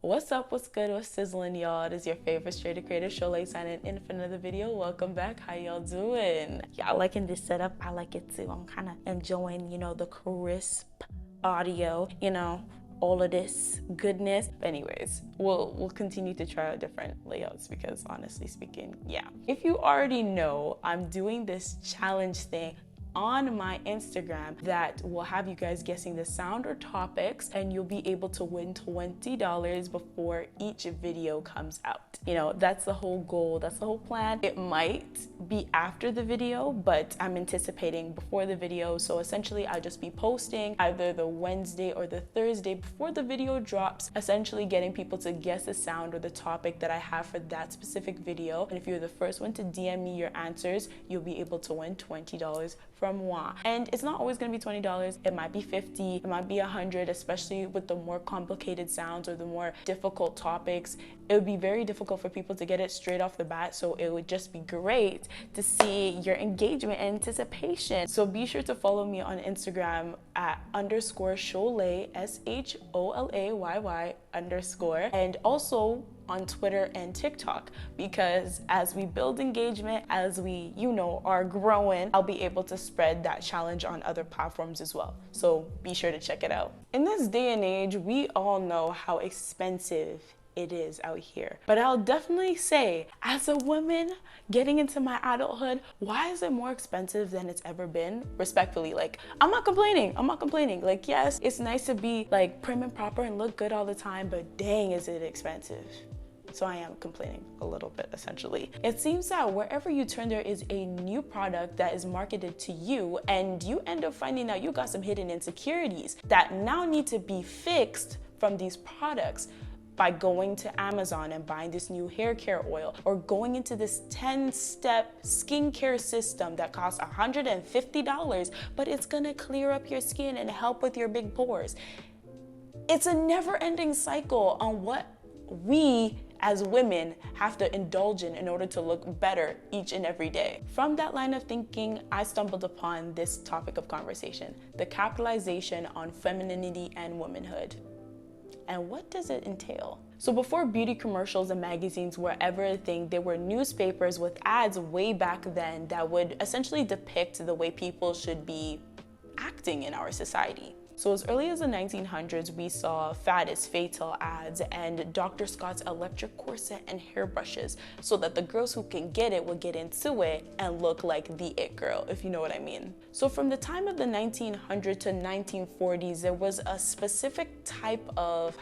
What's up, what's good, what's sizzling, y'all? It is your favorite straight creator, Sholay, signing in for another video. Welcome back. How y'all doing? Y'all liking this setup? I like it too. I'm kind of enjoying, the crisp audio, all of this goodness. But anyways, we'll continue to try out different layouts because honestly speaking, yeah. If you already know, I'm doing this challenge thing on my Instagram that will have you guys guessing the sound or topics, and you'll be able to win $20 before each video comes out. That's the whole goal, that's the whole plan. It might be after the video, but I'm anticipating before the video. So essentially I'll just be posting either the Wednesday or the Thursday before the video drops, essentially getting people to guess the sound or the topic that I have for that specific video. And if you're the first one to DM me your answers, you'll be able to win $20 from moi. And it's not always going to be $20. It might be $50, it might be $100, especially with the more complicated sounds or the more difficult topics. It would be very difficult for people to get it straight off the bat, so it would just be great to see your engagement and anticipation. So be sure to follow me on Instagram at _Sholay, SHOLAYY _, and also on Twitter and TikTok, because as we build engagement, as we, are growing, I'll be able to spread that challenge on other platforms as well. So be sure to check it out. In this day and age, we all know how expensive it is out here. But I'll definitely say, as a woman getting into my adulthood, why is it more expensive than it's ever been? Respectfully, I'm not complaining. Yes, it's nice to be prim and proper and look good all the time, but dang, is it expensive. So I am complaining a little bit, essentially. It seems that wherever you turn, there is a new product that is marketed to you, and you end up finding out you got some hidden insecurities that now need to be fixed from these products by going to Amazon and buying this new hair care oil, or going into this 10-step skincare system that costs $150, but it's gonna clear up your skin and help with your big pores. It's a never-ending cycle on what we as women have to indulge in order to look better each and every day. From that line of thinking, I stumbled upon this topic of conversation, the capitalization on femininity and womanhood. And what does it entail? So before beauty commercials and magazines were ever a thing, there were newspapers with ads way back then that would essentially depict the way people should be acting in our society. So as early as the 1900s, we saw fat is fatal ads and Dr. Scott's electric corset and hairbrushes, so that the girls who can get it would get into it and look like the it girl, if you know what I mean. So from the time of the 1900s to 1940s, there was a specific type of,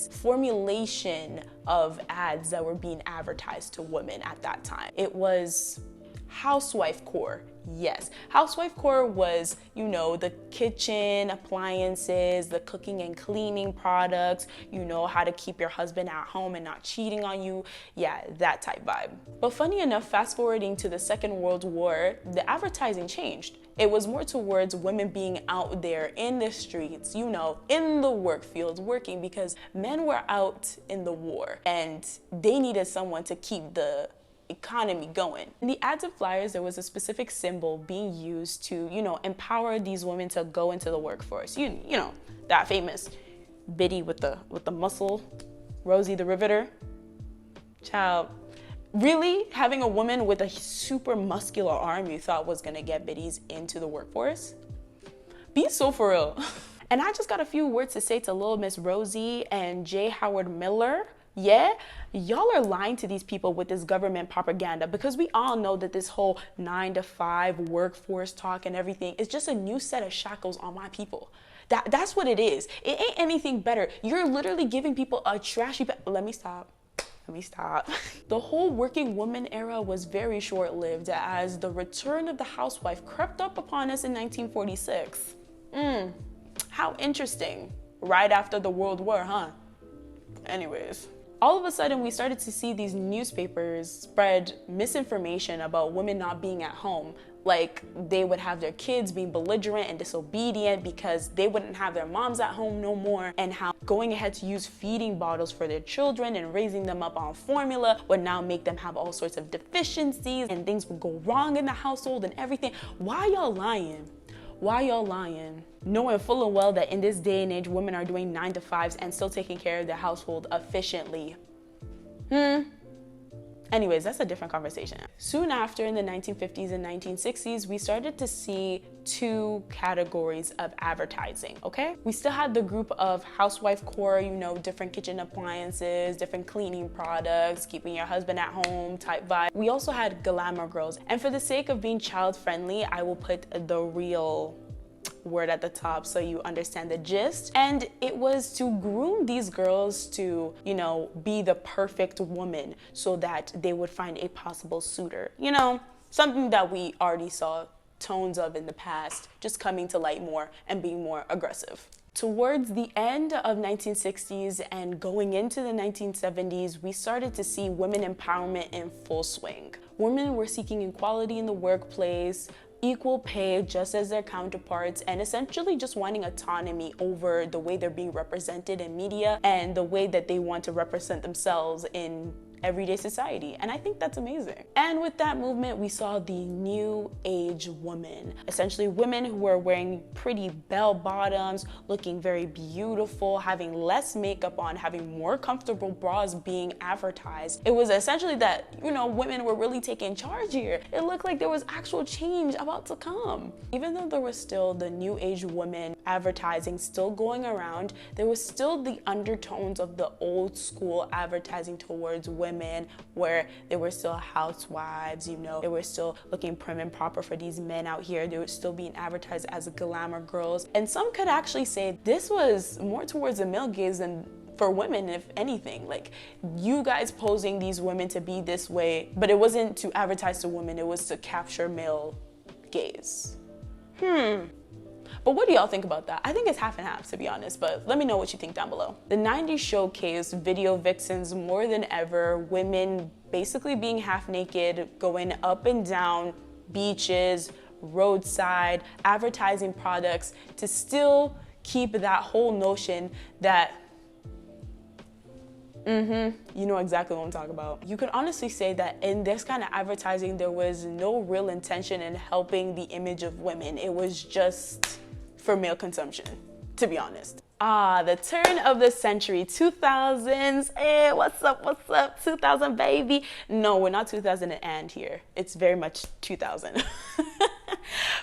formulation of ads that were being advertised to women at that time. It was housewife core. Yes, housewife core was, the kitchen appliances, the cooking and cleaning products, how to keep your husband at home and not cheating on you. Yeah, that type vibe. But funny enough, fast forwarding to the Second World War, the advertising changed. It was more towards women being out there in the streets, in the work fields working, because men were out in the war and they needed someone to keep the economy going. In the ads and flyers, there was a specific symbol being used to, empower these women to go into the workforce. That famous Biddy with the muscle, Rosie the Riveter. Child, really having a woman with a super muscular arm you thought was gonna get biddies into the workforce? Be so for real. And I just got a few words to say to Little Miss Rosie and J. Howard Miller. Yeah, y'all are lying to these people with this government propaganda, because we all know that this whole 9-to-5 workforce talk and everything is just a new set of shackles on my people. That's what it is. It ain't anything better. You're literally giving people a trashy... Let me stop. The whole working woman era was very short-lived, as the return of the housewife crept up upon us in 1946. How interesting. Right after the World War, huh? Anyways. All of a sudden, we started to see these newspapers spread misinformation about women not being at home. Like, they would have their kids being belligerent and disobedient because they wouldn't have their moms at home no more, and how going ahead to use feeding bottles for their children and raising them up on formula would now make them have all sorts of deficiencies, and things would go wrong in the household and everything. Why y'all lying? Why y'all lying? Knowing full and well that in this day and age, women are doing 9 to 5s and still taking care of their household efficiently. Anyways, that's a different conversation. Soon after, in the 1950s and 1960s, we started to see two categories of advertising, okay? We still had the group of housewife core, you know, different kitchen appliances, different cleaning products, keeping your husband at home type vibe. We also had glamour girls. And for the sake of being child friendly, I will put the real word at the top so you understand the gist. And it was to groom these girls to, you know, be the perfect woman so that they would find a possible suitor. You know, something that we already saw tones of in the past, just coming to light more and being more aggressive. Towards the end of 1960s and going into the 1970s, we started to see women empowerment in full swing. Women were seeking equality in the workplace, equal pay just as their counterparts, and essentially just wanting autonomy over the way they're being represented in media and the way that they want to represent themselves in everyday society. And I think that's amazing. And with that movement, we saw the new age woman, essentially women who were wearing pretty bell bottoms, looking very beautiful, having less makeup on, having more comfortable bras being advertised. It was essentially that, you know, women were really taking charge here. It looked like there was actual change about to come. Even though there was still the new age woman advertising still going around, there was still the undertones of the old school advertising towards women, where they were still housewives, you know, they were still looking prim and proper for these men out here. They were still being advertised as glamour girls. And some could actually say this was more towards the male gaze than for women, if anything. Like, you guys posing these women to be this way, but it wasn't to advertise to women, it was to capture male gaze. But what do y'all think about that? I think it's half and half, to be honest, but let me know what you think down below. The 90s showcased video vixens more than ever, women basically being half naked, going up and down beaches, roadside, advertising products to still keep that whole notion that you know exactly what I'm talking about. You could honestly say that in this kind of advertising, there was no real intention in helping the image of women. It was just for male consumption, to be honest. The turn of the century, 2000s. Hey, what's up, 2000 baby? No, we're not 2000 and here. It's very much 2000.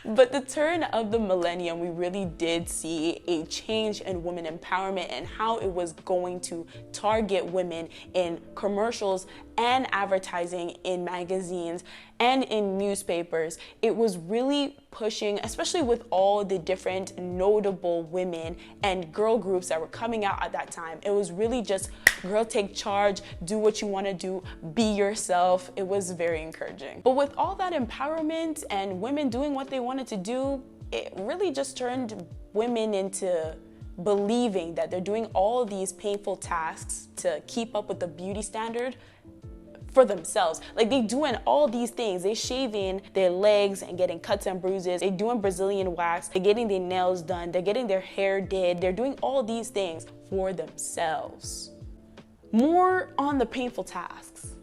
But the turn of the millennium, we really did see a change in women empowerment and how it was going to target women in commercials and advertising in magazines and in newspapers. It was really pushing, especially with all the different notable women and girl groups that were coming out at that time. It was really just, girl, take charge, do what you want to do, be yourself. It was very encouraging. But with all that empowerment and women doing what they wanted to do, it really just turned women into believing that they're doing all these painful tasks to keep up with the beauty standard for themselves. Like, they doing all these things. They shaving their legs and getting cuts and bruises. They doing Brazilian wax. They're getting their nails done. They're getting their hair did. They're doing all these things for themselves. More on the painful tasks.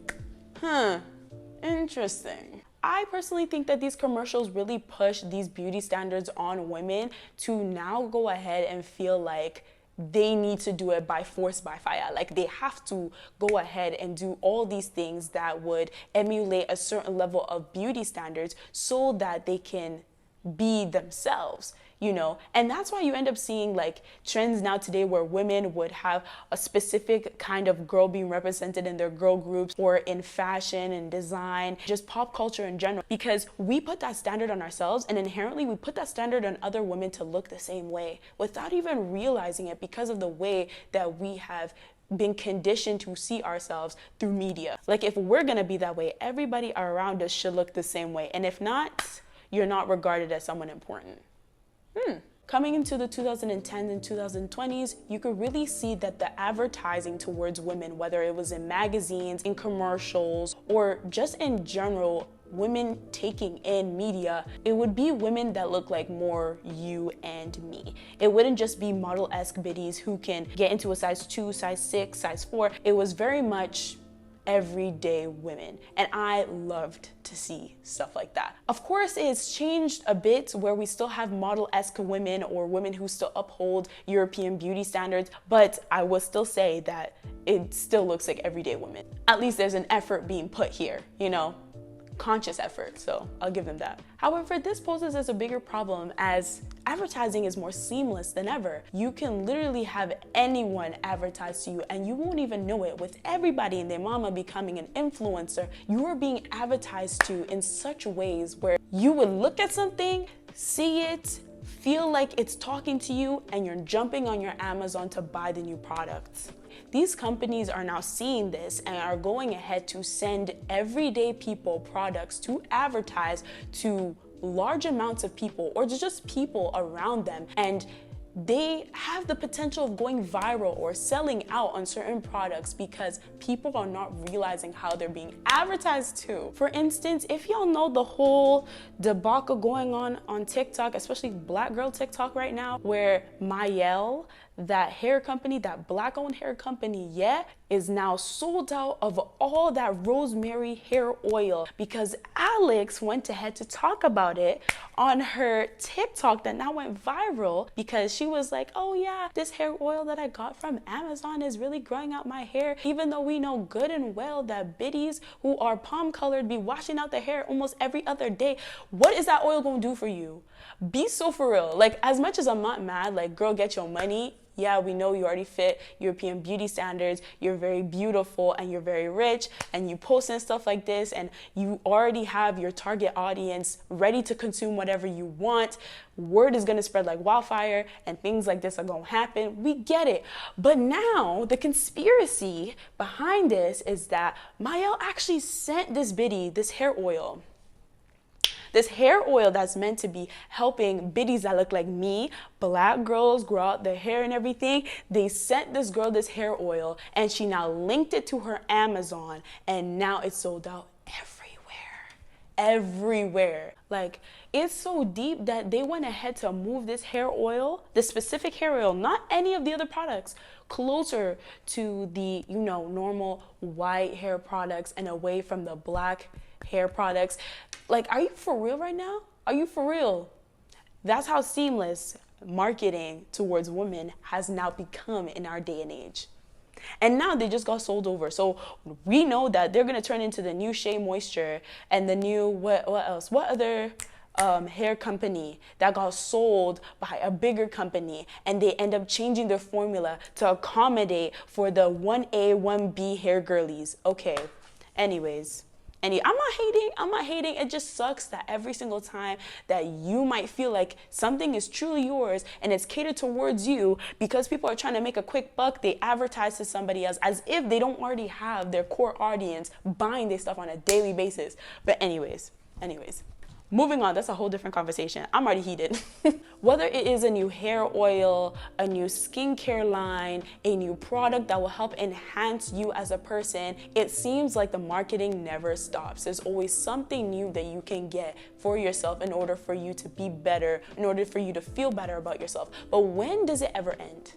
Interesting. I personally think that these commercials really push these beauty standards on women to now go ahead and feel like they need to do it by force, by fire. Like, they have to go ahead and do all these things that would emulate a certain level of beauty standards so that they can be themselves, you know? And that's why you end up seeing like trends now today where women would have a specific kind of girl being represented in their girl groups or in fashion and design, just pop culture in general, because we put that standard on ourselves and inherently we put that standard on other women to look the same way without even realizing it because of the way that we have been conditioned to see ourselves through media. Like, if we're gonna be that way, everybody around us should look the same way. And if not, you're not regarded as someone important. Coming into the 2010s and 2020s, you could really see that the advertising towards women, whether it was in magazines, in commercials, or just in general, women taking in media, it would be women that look like more you and me. It wouldn't just be model-esque biddies who can get into a size 2, size 6, size 4. It was very much everyday women. And I loved to see stuff like that. Of course, it's changed a bit where we still have model-esque women or women who still uphold European beauty standards, but I will still say that it still looks like everyday women. At least there's an effort being put here, you know? Conscious effort, so I'll give them that. However, this poses as a bigger problem as advertising is more seamless than ever. You can literally have anyone advertise to you and you won't even know it. With everybody and their mama becoming an influencer, you are being advertised to in such ways where you would look at something, see it, feel like it's talking to you, and you're jumping on your Amazon to buy the new products. These companies are now seeing this and are going ahead to send everyday people products to advertise to large amounts of people or just people around them. And they have the potential of going viral or selling out on certain products because people are not realizing how they're being advertised to. For instance, if y'all know the whole debacle going on TikTok, especially Black girl TikTok right now, where Mielle, that hair company, that Black-owned hair company, is now sold out of all that rosemary hair oil because Alex went ahead to talk about it on her TikTok that now went viral because she was like, oh yeah, this hair oil that I got from Amazon is really growing out my hair, even though we know good and well that biddies who are palm colored be washing out their hair almost every other day. What is that oil gonna do for you? Be so for real. Like, as much as I'm not mad, like, girl, get your money. Yeah, we know you already fit European beauty standards, you're very beautiful and you're very rich and you post and stuff like this and you already have your target audience ready to consume whatever you want. Word is gonna spread like wildfire and things like this are gonna happen. We get it. But now the conspiracy behind this is that Mielle actually sent this biddy this hair oil. This hair oil that's meant to be helping biddies that look like me, Black girls, grow out their hair and everything. They sent this girl this hair oil and she now linked it to her Amazon and now it's sold out everywhere. Like, it's so deep that they went ahead to move this hair oil, this specific hair oil, not any of the other products, closer to the, you know, normal white hair products and away from the Black hair products. Like, are you for real right now? Are you for real? That's how seamless marketing towards women has now become in our day and age. And now they just got sold over. So we know that they're gonna turn into the new Shea Moisture and the new, what else? What other hair company that got sold by a bigger company and they end up changing their formula to accommodate for the 1A, 1B hair girlies. Okay, anyways. I'm not hating. It just sucks that every single time that you might feel like something is truly yours and it's catered towards you, because people are trying to make a quick buck, they advertise to somebody else as if they don't already have their core audience buying their stuff on a daily basis. But anyways. Moving on, that's a whole different conversation. I'm already heated. Whether it is a new hair oil, a new skincare line, a new product that will help enhance you as a person, it seems like the marketing never stops. There's always something new that you can get for yourself in order for you to be better, in order for you to feel better about yourself. But when does it ever end?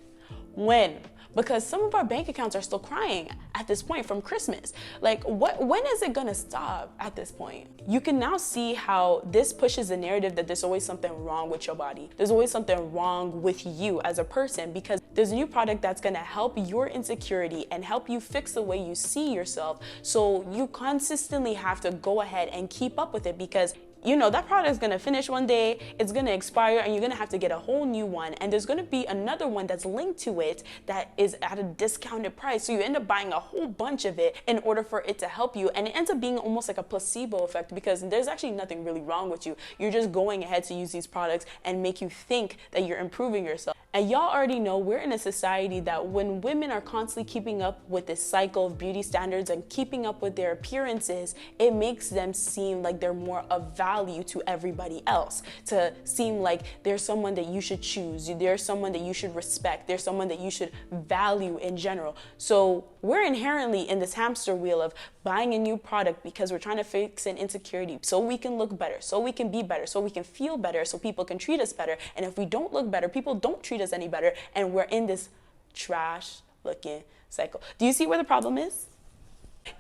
When? Because some of our bank accounts are still crying at this point from Christmas. Like, when is it gonna stop at this point? You can now see how this pushes the narrative that there's always something wrong with your body. There's always something wrong with you as a person, because there's a new product that's gonna help your insecurity and help you fix the way you see yourself. So you consistently have to go ahead and keep up with it, because you know that product is gonna finish one day, it's gonna expire, and you're gonna have to get a whole new one, and there's gonna be another one that's linked to it that is at a discounted price. So you end up buying a whole bunch of it in order for it to help you, and it ends up being almost like a placebo effect, because there's actually nothing really wrong with you. You're just going ahead to use these products and make you think that you're improving yourself. And y'all already know we're in a society that when women are constantly keeping up with this cycle of beauty standards and keeping up with their appearances, it makes them seem like they're more of value to everybody else, to seem like there's someone that you should choose, there's someone that you should respect, there's someone that you should value in general. So we're inherently in this hamster wheel of buying a new product because we're trying to fix an insecurity so we can look better, so we can be better, so we can feel better, so people can treat us better. And if we don't look better, people don't treat us any better, and we're in this trash looking cycle. Do you see where the problem is?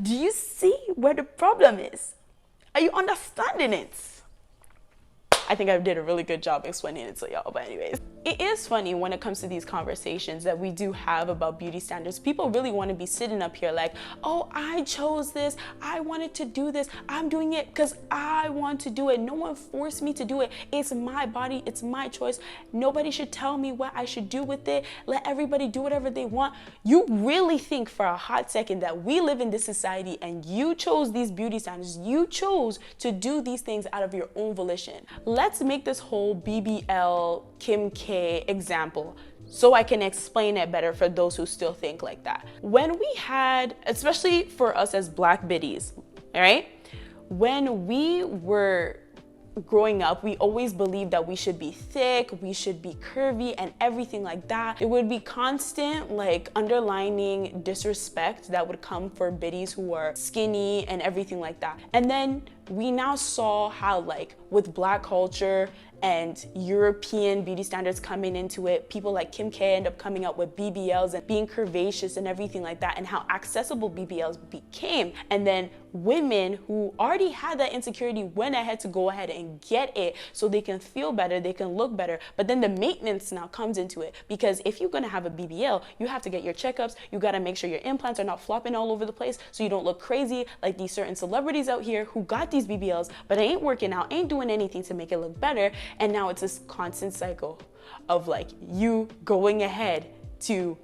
Do you see where the problem is? Are you understanding it? I think I did a really good job explaining it to y'all, but anyways. It is funny when it comes to these conversations that we do have about beauty standards. People really want to be sitting up here like, oh, I chose this. I wanted to do this. I'm doing it because I want to do it. No one forced me to do it. It's my body. It's my choice. Nobody should tell me what I should do with it. Let everybody do whatever they want. You really think for a hot second that we live in this society and you chose these beauty standards. You chose to do these things out of your own volition. Let's make this whole BBL, Kim K example so I can explain it better for those who still think like that. When we had, especially for us as Black biddies, all right? When we were growing up, we always believed that we should be thick, we should be curvy and everything like that. It would be constant like underlining disrespect that would come for biddies who are skinny and everything like that. And then we now saw how like with Black culture and European beauty standards coming into it, people like Kim K end up coming out with BBLs and being curvaceous and everything like that, and how accessible BBLs became. And then women who already had that insecurity went ahead to go ahead and get it so they can feel better, they can look better. But then the maintenance now comes into it, because if you're gonna have a BBL, you have to get your checkups, you gotta make sure your implants are not flopping all over the place so you don't look crazy like these certain celebrities out here who got these BBLs but they ain't working out, ain't doing anything to make it look better. And now it's this constant cycle of like you going ahead to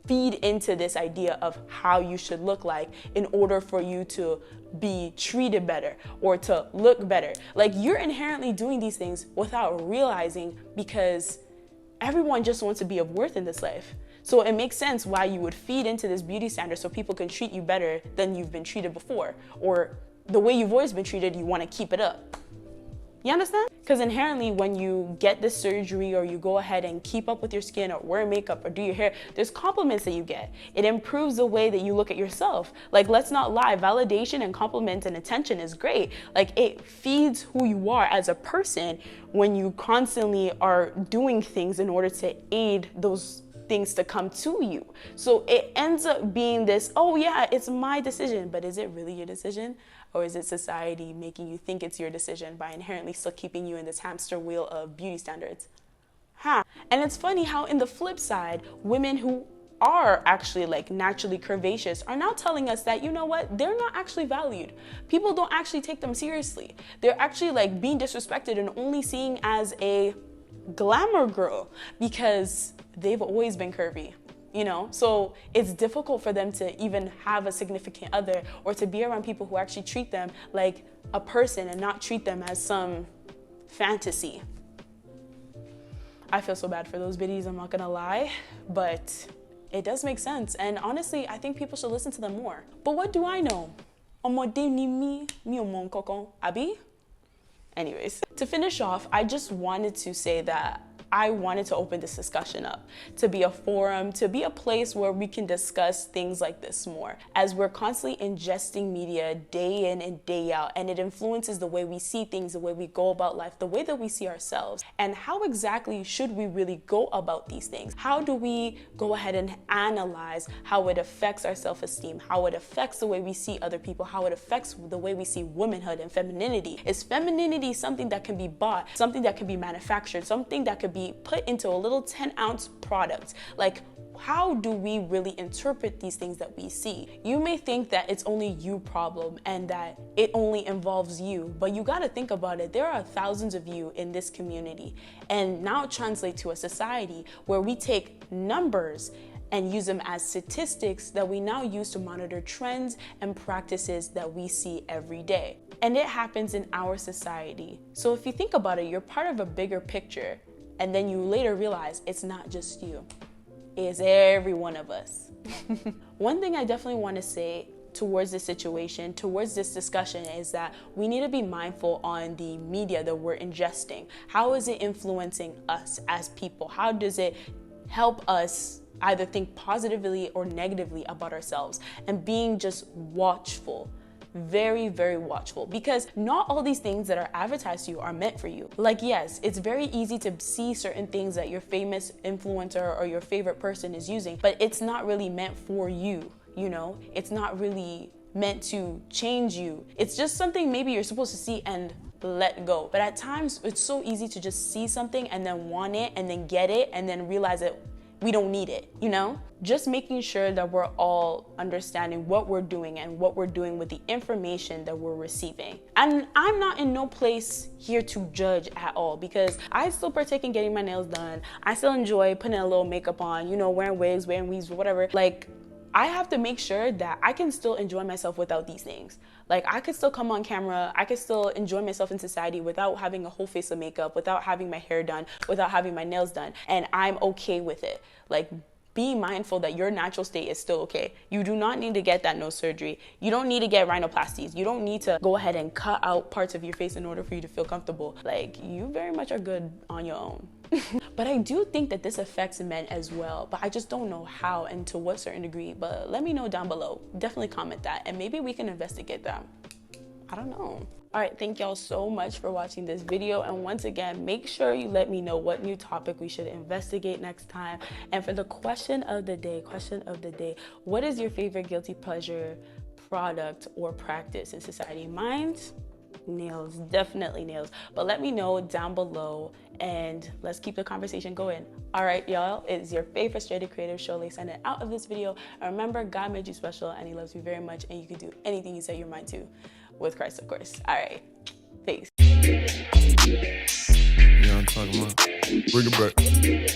feed into this idea of how you should look like in order for you to be treated better or to look better. Like you're inherently doing these things without realizing, because everyone just wants to be of worth in this life. So it makes sense why you would feed into this beauty standard so people can treat you better than you've been treated before, or the way you've always been treated, you want to keep it up. You understand? Because inherently when you get this surgery or you go ahead and keep up with your skin or wear makeup or do your hair, there's compliments that you get. It improves the way that you look at yourself. Like, let's not lie, validation and compliments and attention is great. Like, it feeds who you are as a person when you constantly are doing things in order to aid those things to come to you. So it ends up being this, oh yeah, it's my decision, but is it really your decision? Or is it society making you think it's your decision by inherently still keeping you in this hamster wheel of beauty standards? And it's funny how in the flip side, women who are actually like naturally curvaceous are now telling us that, you know what, they're not actually valued. People don't actually take them seriously. They're actually like being disrespected and only seeing as a glamour girl because they've always been curvy. You know, so it's difficult for them to even have a significant other or to be around people who actually treat them like a person and not treat them as some fantasy. I feel so bad for those biddies, I'm not gonna lie, but it does make sense. And honestly, I think people should listen to them more. But what do I know? Anyways, to finish off, I just wanted to say that I wanted to open this discussion up to be a forum, to be a place where we can discuss things like this more, as we're constantly ingesting media day in and day out, and it influences the way we see things, the way we go about life, the way that we see ourselves. And how exactly should we really go about these things? How do we go ahead and analyze how it affects our self-esteem, how it affects the way we see other people, how it affects the way we see womanhood and femininity? Is femininity something that can be bought, something that can be manufactured, something that could be put into a little 10-ounce product? Like, how do we really interpret these things that we see? You may think that it's only you problem and that it only involves you, but you gotta think about it. There are thousands of you in this community, and now translate to a society where we take numbers and use them as statistics that we now use to monitor trends and practices that we see every day. And it happens in our society. So if you think about it, you're part of a bigger picture. And then you later realize it's not just you, it's every one of us. One thing I definitely want to say towards this situation, towards this discussion, is that we need to be mindful on the media that we're ingesting. How is it influencing us as people? How does it help us either think positively or negatively about ourselves? And being just watchful. Very, very watchful, because not all these things that are advertised to you are meant for you. Like, yes, it's very easy to see certain things that your famous influencer or your favorite person is using, but it's not really meant for you, you know? It's not really meant to change you. It's just something maybe you're supposed to see and let go. But at times it's so easy to just see something and then want it and then get it and then realize that we don't need it, you know? Just making sure that we're all understanding what we're doing and what we're doing with the information that we're receiving. And I'm not in no place here to judge at all, because I still partake in getting my nails done. I still enjoy putting a little makeup on, you know, wearing wigs, wearing weaves, whatever. Like, I have to make sure that I can still enjoy myself without these things. Like, I could still come on camera, I could still enjoy myself in society without having a whole face of makeup, without having my hair done, without having my nails done, and I'm okay with it. Like, be mindful that your natural state is still okay. You do not need to get that nose surgery. You don't need to get rhinoplasties. You don't need to go ahead and cut out parts of your face in order for you to feel comfortable. Like, you very much are good on your own. But I do think that this affects men as well, but I just don't know how and to what certain degree. But let me know down below. Definitely comment that and maybe we can investigate that. I don't know. All right, thank y'all so much for watching this video. And once again, make sure you let me know what new topic we should investigate next time. And for the question of the day, what is your favorite guilty pleasure product or practice in society? Mine's nails, definitely nails. But let me know down below and let's keep the conversation going. All right, y'all, it's your favorite straight creative Shole signing out of this video. And remember, God made you special and he loves you very much, and you can do anything you set your mind to. With Christ, of course. All right. Peace. You know what I'm talking about? Bring it back.